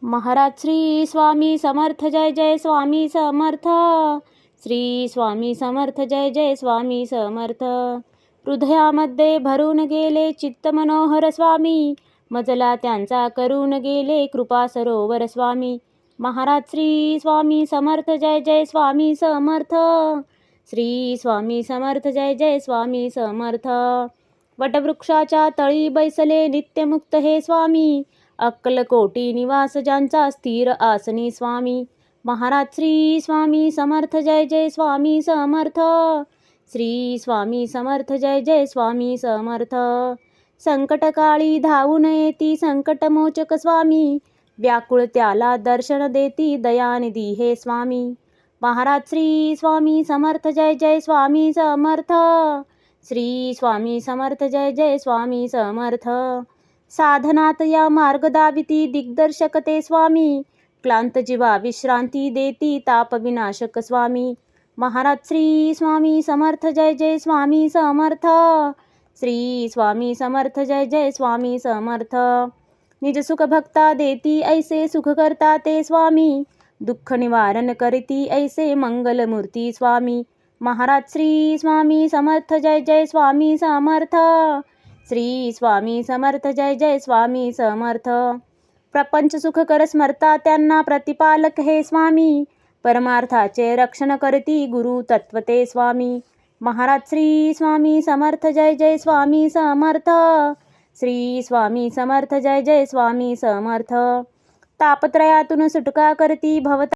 महाराज श्री स्वामी समर्थ जय जय स्वामी समर्थ. श्री स्वामी समर्थ जय जय स्वामी समर्थ. हृदयामध्ये भरून गेले चित्त मनोहर स्वामी, मजला त्यांचा करून गेले कृपा सरोवर स्वामी. महाराज श्री स्वामी समर्थ जय जय स्वामी समर्थ. श्री स्वामी समर्थ जय जय स्वामी समर्थ. वटवृक्षाच्या तळी बैसले नित्यमुक्त हे स्वामी, अक्कलकोटी निवास ज्यांचा स्थिर आसनी स्वामी. महाराज श्री स्वामी समर्थ जय जय स्वामी समर्थ. श्री स्वामी समर्थ जय जय स्वामी समर्थ. संकटकाळी धावून येती संकटमोचक स्वामी, व्याकुळ त्याला दर्शन देती दयानिधी हे स्वामी. महाराज श्री स्वामी समर्थ जय जय स्वामी समर्थ. श्री स्वामी समर्थ जय जय स्वामी समर्थ. साधनात या मार्ग दाविती दिग्दर्शक ते स्वामी, क्लांत जीवा विश्रांती देती ताप विनाशक स्वामी. महाराज श्री स्वामी समर्थ जय जय स्वामी समर्थ. श्री स्वामी समर्थ जय जय स्वामी समर्थ. निज सुख भक्ता देती ऐसे सुख करता ते स्वामी, दुःख निवारण करती ऐसे मंगलमूर्ती स्वामी. महाराज श्री स्वामी समर्थ जय जय स्वामी समर्थ. श्री स्वामी समर्थ जय जय स्वामी समर्थ. प्रपंच सुख कर स्मरता त्यांना प्रतिपालक हे स्वामी, परमार्थाचे रक्षण करती गुरु तत्व ते स्वामी. महाराज श्री स्वामी समर्थ जय जय स्वामी समर्थ. श्री स्वामी समर्थ जय जय स्वामी समर्थ. तापत्रयातून सुटका करती भवता